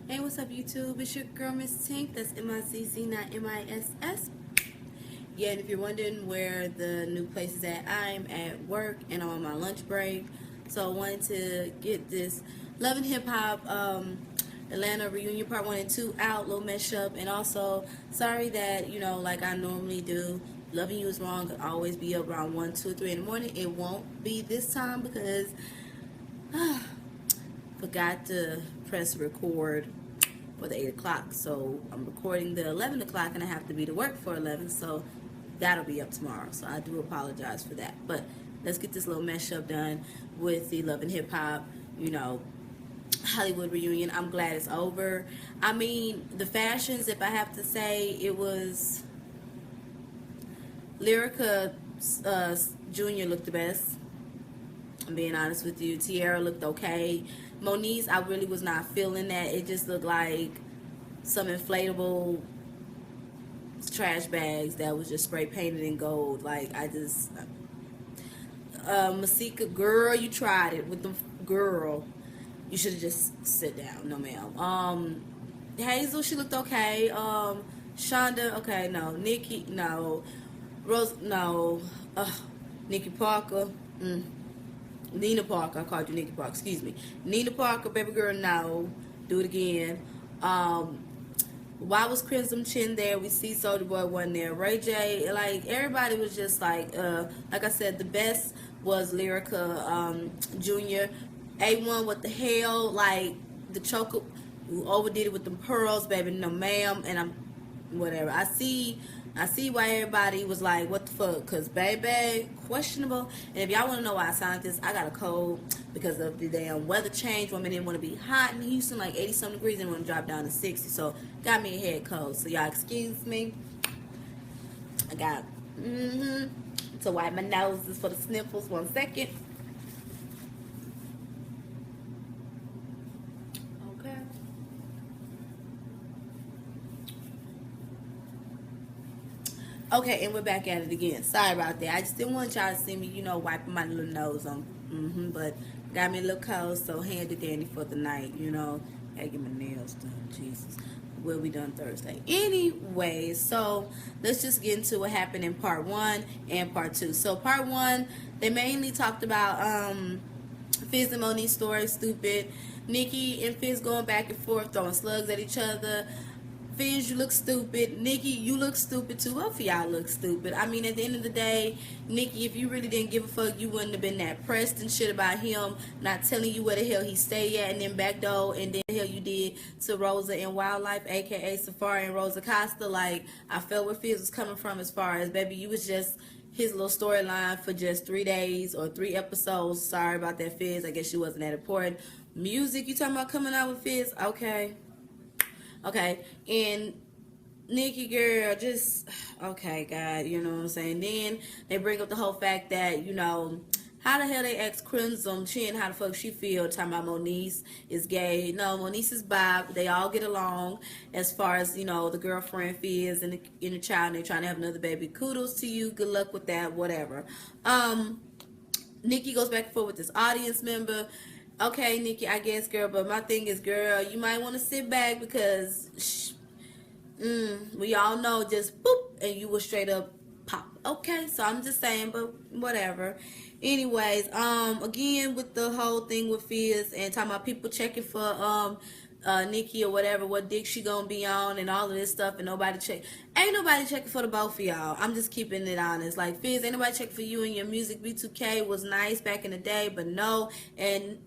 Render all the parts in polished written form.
Hey, what's up, YouTube? It's your girl, Miss Tink. That's M-I-C-C, not M-I-S-S. Yeah, and if you're wondering where the new place is at, I'm at work and I'm on my lunch break. So I wanted to get this Love and Hip Hop Atlanta Reunion Part 1 and 2 out, little mesh up. And also, sorry that, like I normally do, Loving You Is Wrong could always be up around 1, 2, 3 in the morning. It won't be this time because forgot to press record for the 8 o'clock. So I'm recording the 11 o'clock and I have to be to work for 11. So that'll be up tomorrow. So I do apologize for that. But let's get this little mesh up done with the Love and Hip Hop, Hollywood reunion. I'm glad it's over. I mean, the fashions, if I have to say, it was Lyrica Jr. looked the best. I'm being honest with you. Tiara looked okay. Moniece, I really was not feeling that. It just looked like some inflatable trash bags that was just spray painted in gold. Like, I just Masika, girl, you tried it with the girl. You should have just sit down. No, ma'am. Hazel, she looked okay. Shonda, okay, no. Nikki, no. Rose, no. Nikki Parker, Nina Parker, I called you Nikki Parker, excuse me. Nina Parker, baby girl, no. Do it again. Why was Crimson Chin there? We see Soulja Boy wasn't there. Ray J, like, everybody was just like I said, the best was Lyrica Jr. A1, what the hell? Like, the choker, who overdid it with them pearls, baby, no ma'am. And I'm, whatever. I see why everybody was like, what the fuck? Because, baby, questionable. And if y'all want to know why I sound like this, I got a cold because of the damn weather change. Women didn't want to be hot in Houston, like 80-something degrees, and want to drop down to 60. So, got me a head cold. So, y'all excuse me. I got, to wipe my noses for the sniffles. 1 second. Okay, and we're back at it again. Sorry about that. I just didn't want y'all to see me, wiping my little nose on. But got me a little cold, so handy dandy for the night, Gotta get my nails done. Jesus. We'll be done Thursday. Anyway, so let's just get into what happened in part 1 and part 2. So part 1, they mainly talked about Fizz and Monique's story, stupid. Nikki and Fizz going back and forth, throwing slugs at each other. Fizz, you look stupid. Nikki, you look stupid too. Both of y'all look stupid. I mean, at the end of the day, Nikki, if you really didn't give a fuck, you wouldn't have been that pressed and shit about him not telling you where the hell he stayed at and then backdoor, and then the hell you did to Rosa and Wildlife, aka Safari and Rosa Costa. Like, I felt where Fizz was coming from as far as, baby, you was just his little storyline for just 3 days or 3 episodes. Sorry about that, Fizz. I guess she wasn't that important. Music, you talking about coming out with Fizz? Okay, and Nikki, girl, just, okay, God, you know what I'm saying? Then they bring up the whole fact that, how the hell they ask Crimson Chin how the fuck she feel, talking about Moniece is gay. No, Moniece is bi. They all get along as far as, the girlfriend Fizz and the child, and they're trying to have another baby. Kudos to you. Good luck with that, whatever. Nikki goes back and forth with this audience member. Okay, Nikki, I guess, girl, but my thing is, girl, you might want to sit back because we all know just boop, and you will straight up pop. Okay, so I'm just saying, but whatever. Anyways, again, with the whole thing with Fizz and talking about people checking for Nikki or whatever, what dick she gonna be on and all of this stuff, and ain't nobody checking for the both of y'all. I'm just keeping it honest. Like, Fizz, ain't nobody checking for you and your music. B2K was nice back in the day, but no. And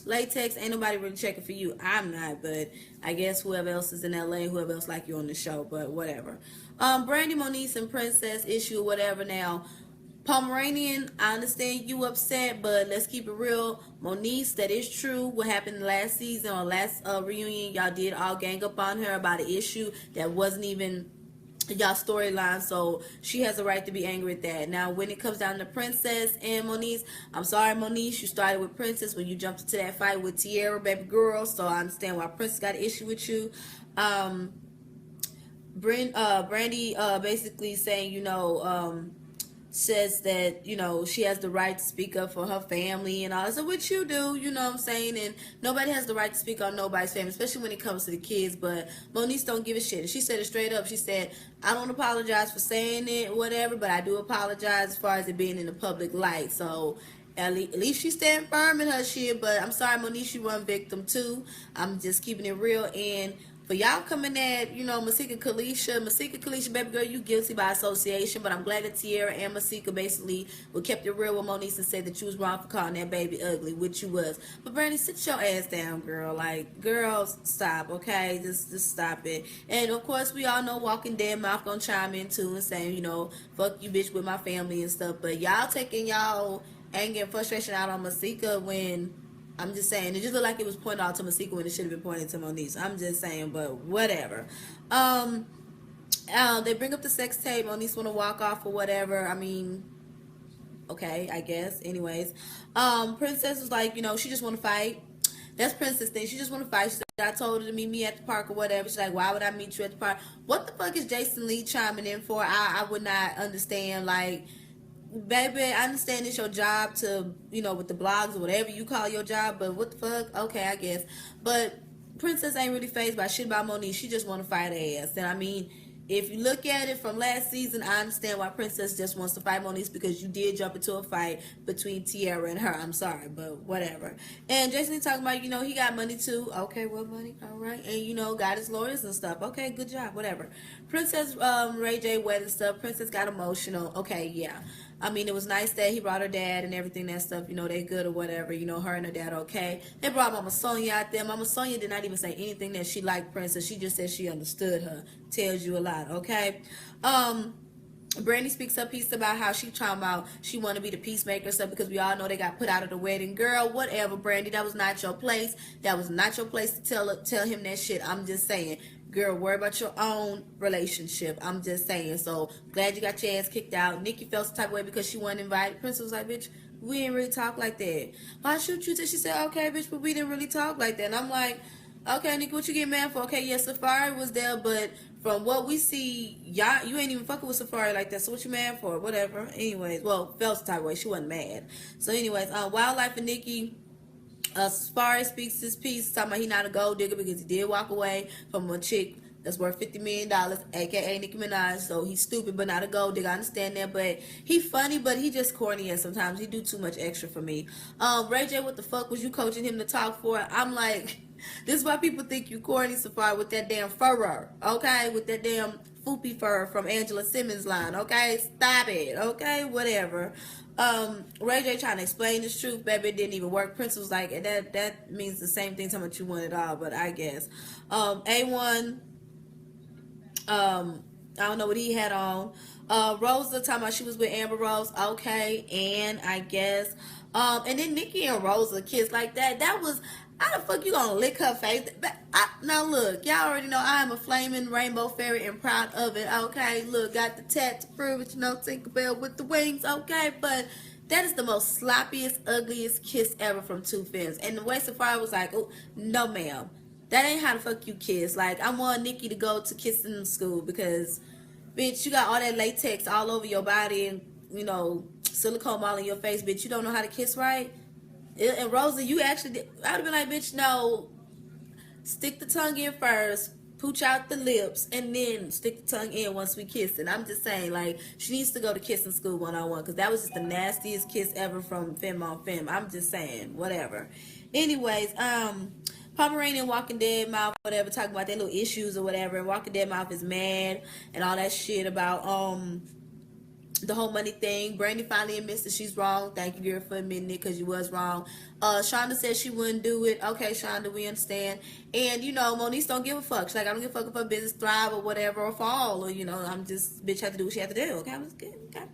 Latex, ain't nobody really checking for you. I'm not, but I guess whoever else is in LA, whoever else like you on the show, but whatever. Brandi, Moniece, and Princess issue, whatever. Now, Pomeranian, I understand you upset, but let's keep it real. Moniece, that is true. What happened last season or last reunion, y'all did all gang up on her about an issue that wasn't even y'all storyline, so she has a right to be angry at that. Now, when it comes down to Princess and Moniece, I'm sorry, Moniece, you started with Princess when you jumped into that fight with Tiara, baby girl, so I understand why Princess got an issue with you. Brandi basically saying, says that, you know, she has the right to speak up for her family and all. So what you do, you know what I'm saying? And nobody has the right to speak on nobody's family, especially when it comes to the kids. But Moniece don't give a shit. And she said it straight up. She said, I don't apologize for saying it, whatever, but I do apologize as far as it being in the public light. So at least she stand firm in her shit. But I'm sorry, Moniece, you run victim too. I'm just keeping it real. And for y'all coming at, you know, Masika Kalisha, baby girl, you guilty by association. But I'm glad that Tierra and Masika basically kept it real with Moniece and said that you was wrong for calling that baby ugly, which you was. But Brandi, sit your ass down, girl. Like, girls, stop, okay? Just stop it. And of course, we all know Walking Dead Mouth gonna chime in too and saying, you know, fuck you, bitch, with my family and stuff. But y'all taking y'all anger and frustration out on Masika when, I'm just saying, it just looked like it was pointed out to Masika when it should have been pointed to Moniece. I'm just saying, but whatever. They bring up the sex tape. Moniece want to walk off or whatever. I mean, okay, I guess. Anyways, Princess was like, you know, she just want to fight. That's Princess thing. She just want to fight. She said, I told her to meet me at the park or whatever. She's like, why would I meet you at the park? What the fuck is Jason Lee chiming in for? I would not understand. Like, baby, I understand it's your job to, you know, with the blogs or whatever you call your job, but what the fuck? Okay, I guess. But Princess ain't really fazed by shit about Moniece. She just want to fight her ass. And I mean, if you look at it from last season, I understand why Princess just wants to fight Moniece, because you did jump into a fight between Tierra and her. I'm sorry, but whatever. And Jason talking about, you know, he got money too. Okay, what money? All right. And, you know, got his lawyers and stuff. Okay, good job. Whatever. Princess Ray J wedding stuff. Princess got emotional. Okay, yeah. I mean, it was nice that he brought her dad and everything, that stuff, you know, they good or whatever, you know, her and her dad okay. They brought Mama Sonia out there. Mama Sonia did not even say anything that she liked Princess. She just said she understood her. Tells you a lot, okay? Brandi speaks her piece about how she talking about she want to be the peacemaker and stuff, because we all know they got put out of the wedding. Girl, whatever, Brandi, that was not your place. That was not your place to tell him that shit. I'm just saying. Girl, worry about your own relationship. I'm just saying. So, glad you got your ass kicked out. Nikki felt some type of way because she wasn't invited. Princess was like, bitch, we didn't really talk like that. Why shoot you? She said, okay, bitch, but we didn't really talk like that. And I'm like, okay, Nikki, what you get mad for? Okay, yes, Safari was there, but from what we see, y'all, you ain't even fucking with Safari like that. So what you mad for? Whatever. Anyways, well, felt some type of way. She wasn't mad. So anyways, Wildlife and Nikki, Safari speaks his piece, talking about he not a gold digger because he did walk away from a chick that's worth $50 million, aka Nicki Minaj. So he's stupid, but not a gold digger. I understand that, but he funny, but he just corny, and sometimes he do too much extra for me. Ray J, what the fuck was you coaching him to talk for? I'm like, this is why people think you corny, Safari, with that damn furrer, okay? With that damn foopy fur from Angela Simmons line, okay? Stop it, okay? Whatever. Ray J trying to explain this truth, baby, it didn't even work. Prince was like, that means the same thing, talking about you want it all, but I guess. A1, I don't know what he had on. Rosa talking about she was with Amber Rose, okay, and I guess. And then Nikki and Rosa kissed like that. That was, how the fuck you gonna lick her face? Now look, y'all already know I am a flaming rainbow fairy and proud of it, okay? Look, got the tat to prove it, you know, Tinkerbell with the wings, okay? But that is the most sloppiest, ugliest kiss ever from Two Fins. And the way Safari was like, oh, no ma'am. That ain't how the fuck you kiss. Like, I want Nikki to go to kissing school because, bitch, you got all that latex all over your body and, you know, silicone all in your face, bitch. You don't know how to kiss right? And Rosa, you actually did. I would have been like, bitch, no. Stick the tongue in first, pooch out the lips, and then stick the tongue in once we kiss. And I'm just saying, like, she needs to go to kissing school 101 because that was just the nastiest kiss ever from Femme on Femme. I'm just saying, whatever. Anyways, Pomeranian Walking Dead Mouth, whatever, talking about their little issues or whatever. And Walking Dead Mouth is mad and all that shit about the whole money thing. Brandi finally admits that she's wrong. Thank you, girl, for admitting it because you was wrong. Shonda said she wouldn't do it. Okay, Shonda, we understand. And, you know, Moniece don't give a fuck. She's like, I don't give a fuck if her business thrive or whatever or fall. Or, you know, I'm just, bitch, have to do what she have to do. Okay, I'm just kidding. Okay.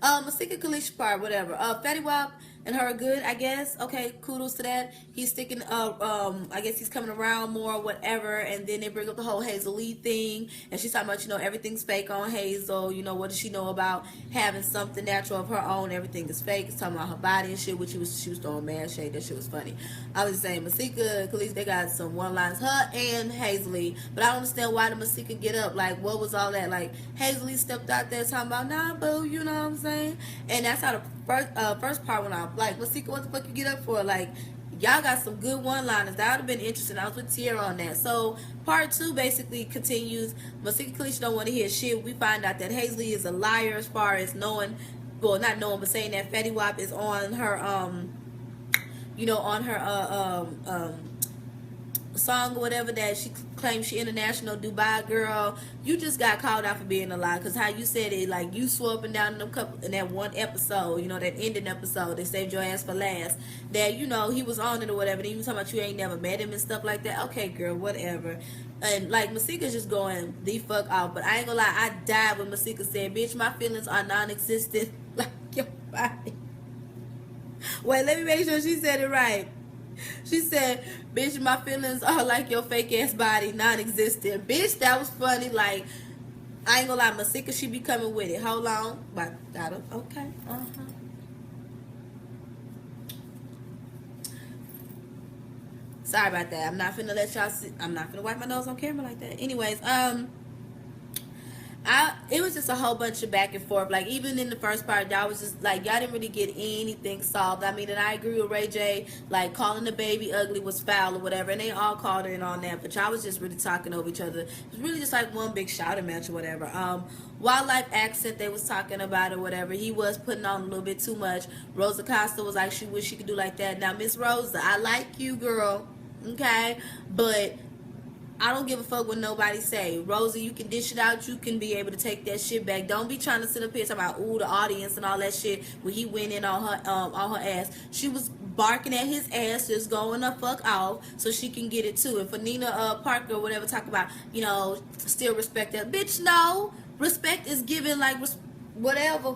Masika Kalisha part, whatever. Fetty Wap, and her good, I guess. Okay, kudos to that. He's sticking I guess he's coming around more, whatever. And then they bring up the whole Hazel Lee thing, and she's talking about, everything's fake on Hazel. What does she know about having something natural of her own? Everything is fake. It's talking about her body and shit, which she was throwing mad shade. That shit was funny. I was just saying, Masika, Khalees, they got some one lines, her and Hazel Lee. But I don't understand why did Masika get up? Like, what was all that? Like, Hazel Lee stepped out there talking about, nah, boo, you know what I'm saying? And that's how the first part went off. Like, Masika, what the fuck you get up for? Like, y'all got some good one-liners. That would have been interesting. I was with Tierra on that. So, part 2 basically continues. Masika Khalees don't want to hear shit. We find out that Hazel Lee is a liar as far as knowing, well, not knowing, but saying that Fetty Wap is on her, on her, song or whatever, that she claims she international Dubai girl. You just got called out for being a lie, because how you said it, like, you swore up and down in that one episode, that ending episode, they saved your ass for last, that he was on it or whatever. Then you talking about you ain't never met him and stuff like that. Okay, girl, whatever. And like, Masika's just going the fuck off. But I ain't gonna lie, I died when Masika said, bitch, my feelings are non-existent like your body. Wait, let me make sure she said it right. She said, bitch, my feelings are like your fake ass body, non-existent. Bitch, that was funny. Like, I ain't gonna lie, Masika, she be coming with it. Hold on. But okay. Sorry about that. I'm not finna let y'all see. I'm not finna wipe my nose on camera like that. Anyways, it was just a whole bunch of back and forth. Like, even in the first part, y'all was just like, y'all didn't really get anything solved. I mean, and I agree with Ray J, like, calling the baby ugly was foul or whatever, and they all called in on that, but y'all was just really talking over each other. It was really just like one big shouting match or whatever. Wildlife accent they was talking about or whatever, he was putting on a little bit too much. Rosa Costa was like, she wish she could do like that. Now, Miss Rosa, I like you, girl, okay, but I don't give a fuck what nobody say. Rosie, you can dish it out. You can be able to take that shit back. Don't be trying to sit up here talking about, ooh, the audience and all that shit when he went in on her ass. She was barking at his ass, just going the fuck off so she can get it too. And for Nina Parker or whatever, talk about, still respect that. Bitch, no. Respect is given, like, whatever.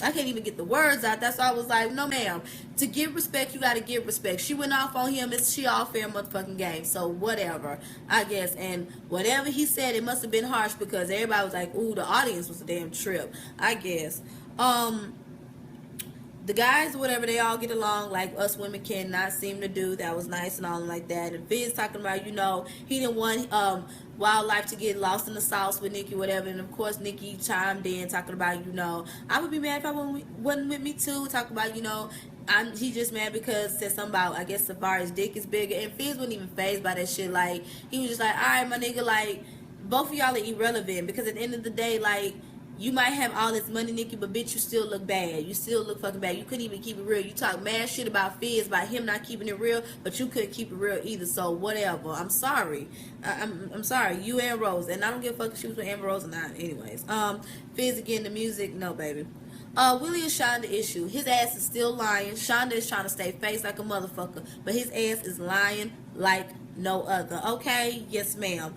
I can't even get the words out. That's why I was like, no, ma'am. To give respect, you got to give respect. She went off on him. She all fair motherfucking game. So, whatever, I guess. And whatever he said, it must have been harsh because everybody was like, ooh, the audience was a damn trip, I guess. The guys or whatever, they all get along like us women cannot seem to do. That was nice and all like that. And Fizz talking about, he didn't want Wildlife to get lost in the sauce with Nikki, whatever. And of course, Nikki chimed in talking about, I would be mad if I wasn't with me too. Talking about, he just mad because said something about, I guess, Safari's dick is bigger. And Fizz wasn't even fazed by that shit. Like, he was just like, all right, my nigga, like, both of y'all are irrelevant because at the end of the day, like, you might have all this money, Nikki, but bitch, you still look bad. You still look fucking bad. You couldn't even keep it real. You talk mad shit about Fizz, about him not keeping it real, but you couldn't keep it real either. So whatever. I'm sorry. I'm sorry. You and Rose, and I don't give a fuck if she was with Amber Rose or not. Anyways, Fizz again, the music, no baby. Willie and Shonda issue. His ass is still lying. Shonda is trying to stay face like a motherfucker, but his ass is lying like no other. Okay? Yes, ma'am.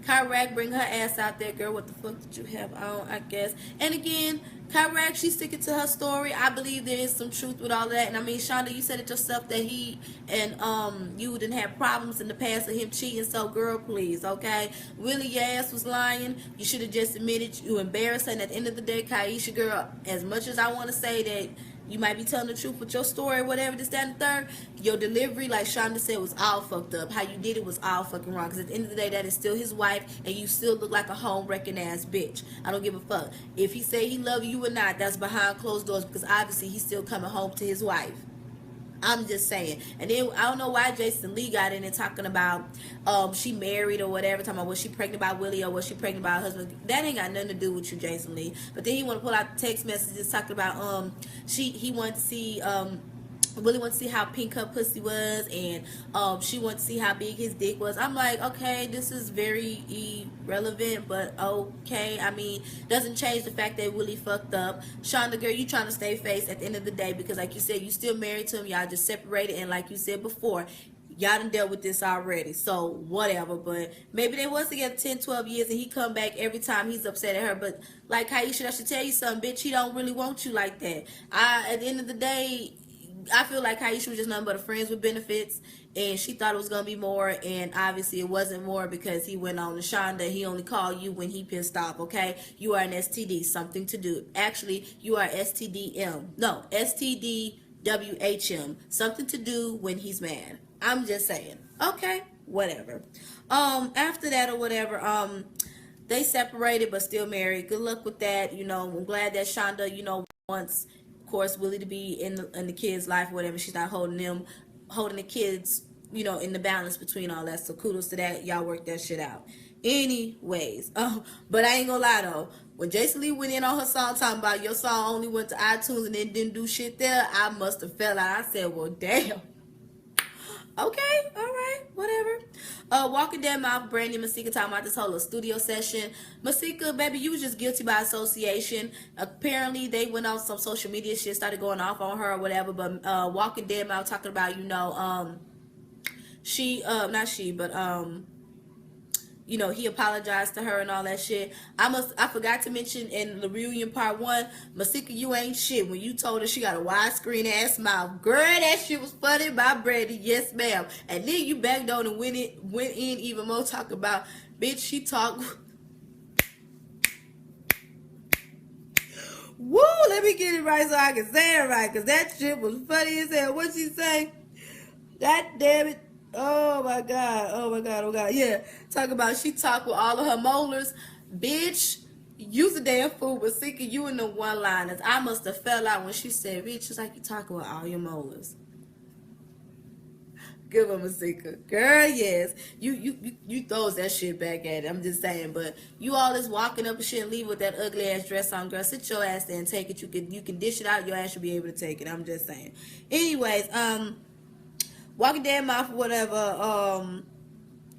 Kyrak, bring her ass out there, girl. What the fuck did you have on, I guess? And again, Kyrak, she's sticking to her story. I believe there is some truth with all that. And I mean, Shonda, you said it yourself that he and you didn't have problems in the past of him cheating. So, girl, please, okay? Willie, your ass was lying. You should have just admitted you embarrassed. And at the end of the day, Kaisha, girl, as much as I want to say that you might be telling the truth with your story or whatever, this, that, and the third, your delivery, like Shonda said, was all fucked up. How you did it was all fucking wrong. Because at the end of the day, that is still his wife, and you still look like a home-wrecking ass bitch. I don't give a fuck. If he say he love you or not, that's behind closed doors, because obviously he's still coming home to his wife. I'm just saying. And then I don't know why Jason Lee got in and talking about she married or whatever, talking about was she pregnant by Willie or was she pregnant by her husband. That ain't got nothing to do with you, Jason Lee. But then he want to pull out the text messages talking about he wanted to see Willie wanted to see how pink her pussy was, and she wanted to see how big his dick was. I'm like, okay, this is very irrelevant, but okay. I mean, doesn't change the fact that Willie fucked up. Shonda, girl, you trying to stay face at the end of the day because, like you said, you still married to him. Y'all just separated, and like you said before, y'all done dealt with this already, so whatever. But maybe they was together 10, 12 years, and he come back every time he's upset at her. But like Kaisha, I should tell you something, bitch, he don't really want you like that. At the end of the day, I feel like Kaisha was just nothing but a friends with benefits, and she thought it was gonna be more, and obviously it wasn't more because he went on to Shonda. He only called you when he pissed off. Okay, you are an STD, something to do. Actually, you are STDM. No, STDWHM, something to do when he's mad. I'm just saying. Okay, whatever. After that or whatever, they separated but still married. Good luck with that. You know, I'm glad that Shonda, you know, wants, of course, Willie to be in the kid's life or whatever. She's not holding the kids, you know, in the balance between all that. So kudos to that. Y'all work that shit out. Anyways, but I ain't gonna lie though. When Jason Lee went in on her song talking about your song only went to iTunes and then didn't do shit there, I must have fell out. I said, well, damn. Okay, all right, whatever. Walking Dead Mouth, Brandi and Masika talking about this whole studio session. Masika, baby, you was just guilty by association. Apparently, they went on some social media shit, started going off on her or whatever. But Walking Dead Mouth talking about, you know, not she, but you know, he apologized to her and all that shit. I forgot to mention in the reunion part 1, Masika, you ain't shit when you told her she got a widescreen ass mouth. Girl, that shit was funny by Brandi. Yes, ma'am. And then you backed on and went in even more talk about, bitch, she talk. Woo, let me get it right so I can say it right, because that shit was funny as hell. What'd she say? God damn it. Oh my god, oh my god, oh god. Yeah, talk about she talk with all of her molars. Bitch, you's a damn fool, but Sika, you in the one-liners. I must have fell out when she said, bitch, it's like you talking with all your molars. Good one, Masika. Girl, yes. You throws that shit back at it. I'm just saying, but you all is walking up and shit and leave with that ugly ass dress on, girl. Sit your ass there and take it. You can dish it out, your ass should be able to take it. I'm just saying. Anyways, Walking Dead Mouth, whatever,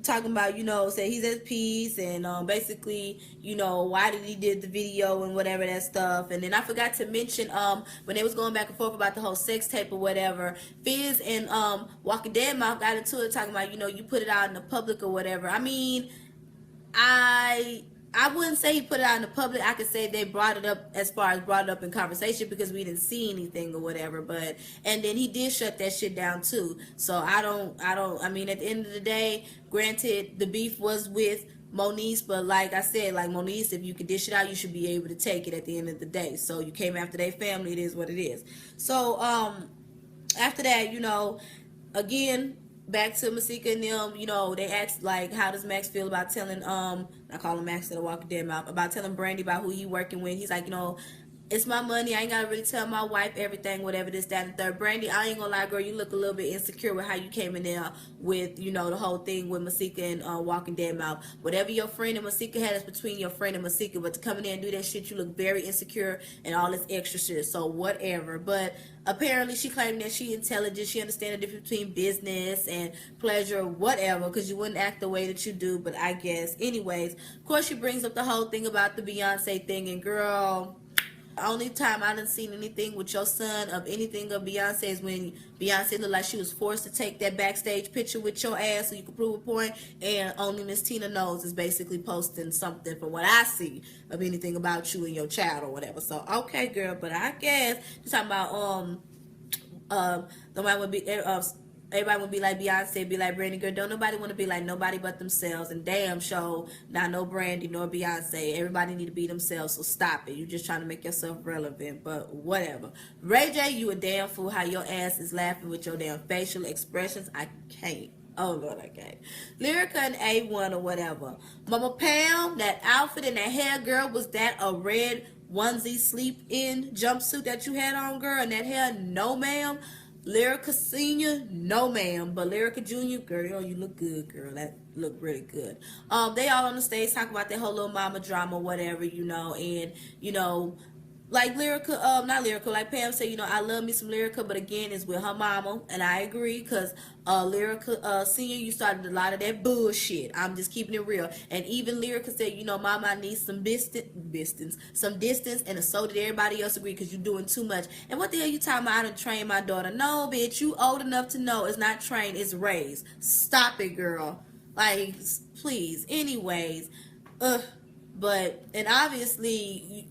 talking about, you know, say he's at peace and basically, you know, why did he did the video and whatever that stuff. And then I forgot to mention when they was going back and forth about the whole sex tape or whatever, Fizz and Walking Dead Mouth got into it talking about, you know, you put it out in the public or whatever. I mean, I wouldn't say he put it out in the public. I could say they brought it up as far as brought it up in conversation because we didn't see anything or whatever. But and then he did shut that shit down too. So I mean, at the end of the day, granted the beef was with Moniece, but like I said, like Moniece, if you can dish it out, you should be able to take it at the end of the day. So you came after their family, it is what it is. So after that, you know, again, back to Masika and them, you know, they asked, like, how does Max feel about telling, I call him Max to the Walking Dead Mouth, about telling Brandi about who he working with. He's like, you know, it's my money. I ain't got to really tell my wife everything, whatever, this, that, and the third. Brandi, I ain't going to lie, girl, you look a little bit insecure with how you came in there with, you know, the whole thing with Masika and Walking Dead Mouth. Whatever your friend and Masika had is between your friend and Masika, but to come in there and do that shit, you look very insecure and all this extra shit. So whatever. But apparently she claimed that she intelligent. She understands the difference between business and pleasure, whatever, because you wouldn't act the way that you do, but I guess. Anyways, of course she brings up the whole thing about the Beyonce thing, and girl, the only time I done seen anything with your son of anything of Beyonce is when Beyonce looked like she was forced to take that backstage picture with your ass so you could prove a point, and only Miss Tina Knows is basically posting something from what I see of anything about you and your child or whatever. So okay, girl, but I guess you're talking about nobody would be everybody would be like Beyonce, be like Brandi. Girl, don't nobody want to be like nobody but themselves. And damn show, not no Brandi nor Beyonce. Everybody need to be themselves, so stop it. You just trying to make yourself relevant, but whatever. Ray J, you a damn fool. How your ass is laughing with your damn facial expressions. I can't. Oh Lord, I can't. Lyrica and A1 or whatever. Mama Pam, that outfit and that hair, girl, was that a red onesie sleep in jumpsuit that you had on, girl? And that hair, no ma'am. Lyrica Senior, no ma'am, but Lyrica Junior, girl, you look good, girl. That look really good. They all on the stage talking about their whole little mama drama, whatever, you know, and you know, like Lyrica, not Lyrica, like Pam said, you know, I love me some Lyrica, but again, it's with her mama, and I agree, because Lyrica Senior, you started a lot of that bullshit. I'm just keeping it real. And even Lyrica said, you know, mama, I need some distance, and so did everybody else agree, because you're doing too much. And what the hell you talking about? I done trained my daughter. No, bitch, you old enough to know it's not trained, it's raised. Stop it, girl. Like, please. Anyways, but, and obviously,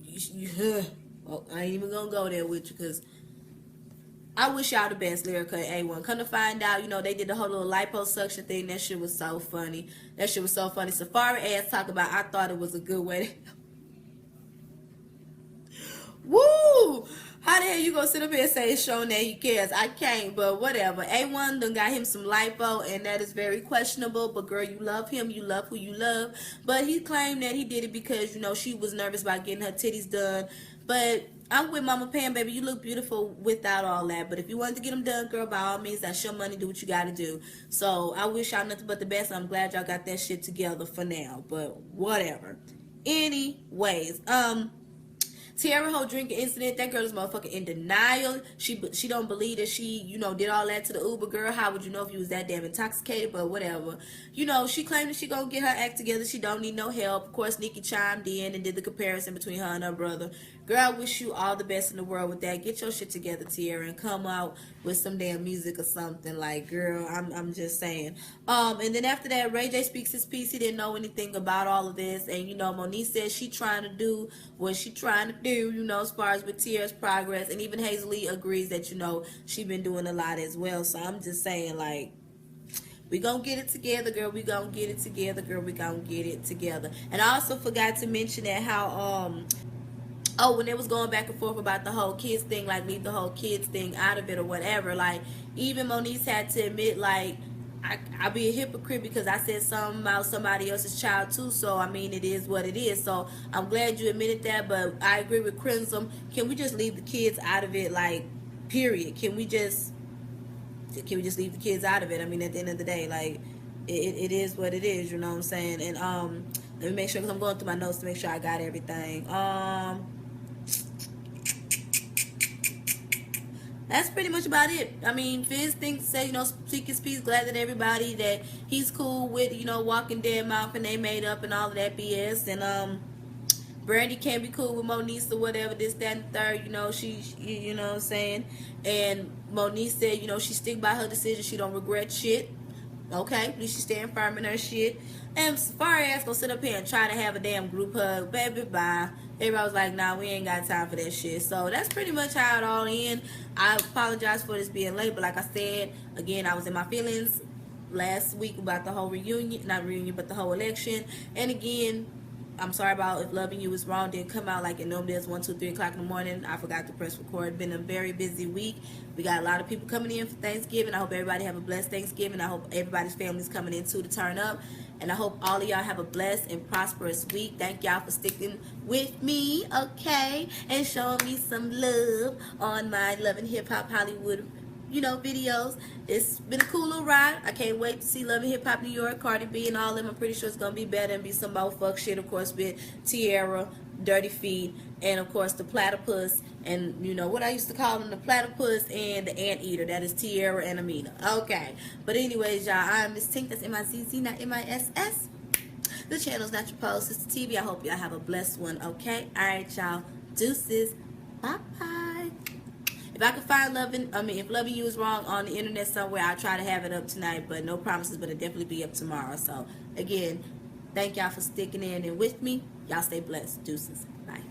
well, I ain't even gonna go there with you, because I wish y'all the best, Lyrica and A1. Come to find out, you know, they did the whole little liposuction thing. That shit was so funny. That shit was so funny. Safari ass talk about, I thought it was a good way. Woo! How the hell you gonna sit up here and say it's showing that he cares? I can't, but whatever. A1 done got him some lipo, and that is very questionable. But girl, you love him. You love who you love. But he claimed that he did it because, you know, she was nervous about getting her titties done. But I'm with Mama Pam, baby. You look beautiful without all that. But if you wanted to get them done, girl, by all means, that's your money. Do what you gotta do. So I wish y'all nothing but the best. I'm glad y'all got that shit together for now. But whatever. Anyways, Tierra whole drinking incident, that girl is motherfucking in denial. She don't believe that she, you know, did all that to the Uber girl. How would you know if you was that damn intoxicated? But whatever. You know, she claimed that she gonna get her act together. She don't need no help. Of course, Nikki chimed in and did the comparison between her and her brother. Girl, I wish you all the best in the world with that. Get your shit together, Tierra, and come out with some damn music or something. Like, girl, I'm just saying. And then after that, Ray J speaks his piece. He didn't know anything about all of this. And, you know, Monique said she trying to do what she trying to do, you know, as far as with Tierra's progress. And even Hazel agrees that, you know, she been doing a lot as well. So I'm just saying, like, we gonna get it together, girl. We gonna get it together, girl. We gonna get it together. And I also forgot to mention that how, oh, when it was going back and forth about the whole kids thing, like leave the whole kids thing out of it or whatever, like even Monique had to admit, like, I be a hypocrite because I said something about somebody else's child too. So I mean, it is what it is. So I'm glad you admitted that, but I agree with Crimson. Can we just leave the kids out of it? Like, period. Can we just leave the kids out of it? I mean, at the end of the day, like, it is what it is. You know what I'm saying? And let me make sure, because I'm going through my notes to make sure I got everything. That's pretty much about it. I mean, Fizz thinks, say, you know, speak his piece, glad that everybody that he's cool with, you know, walking dead mouth and they made up and all of that BS. And Brandi can't be cool with Monique or whatever, this, that, and the third, you know, you know what I'm saying? And Monique said, you know, she stick by her decision, she don't regret shit. Okay, at least she stand firm in her shit. And Safari ass gonna sit up here and try to have a damn group hug. Baby, bye. Everybody was like, nah, we ain't got time for that shit. So that's pretty much how it all ended. I apologize for this being late, but like I said, again, I was in my feelings last week about the whole reunion, not reunion, but the whole election. And again, I'm sorry about if Loving You Was Wrong didn't come out like it normally does, 1, 2, 3 o'clock in the morning. I forgot to press record. Been a very busy week. We got a lot of people coming in for Thanksgiving. I hope everybody have a blessed Thanksgiving. I hope everybody's family's coming in too to turn up. And I hope all of y'all have a blessed and prosperous week. Thank y'all for sticking with me, okay? And showing me some love on my Love and Hip Hop Hollywood, you know, videos. It's been a cool little ride. I can't wait to see Love and Hip Hop New York, Cardi B, and all of them. I'm pretty sure it's going to be better and be some more fuck shit, of course, with Tierra, Dirty Feet, and, of course, the Platypus. And, you know, what I used to call them, the Platypus and the Anteater. That is Tierra and Amina. Okay. But anyways, y'all, I'm Miss Tink. That's M-I-Z-Z, not M-I-S-S. The channel's Natural Pose Sister TV. I hope y'all have a blessed one, okay? All right, y'all. Deuces. Bye-bye. If I can find if Loving You Is Wrong on the internet somewhere, I'll try to have it up tonight, but no promises, but it'll definitely be up tomorrow. So, again, thank y'all for sticking in and with me. Y'all stay blessed. Deuces. Bye.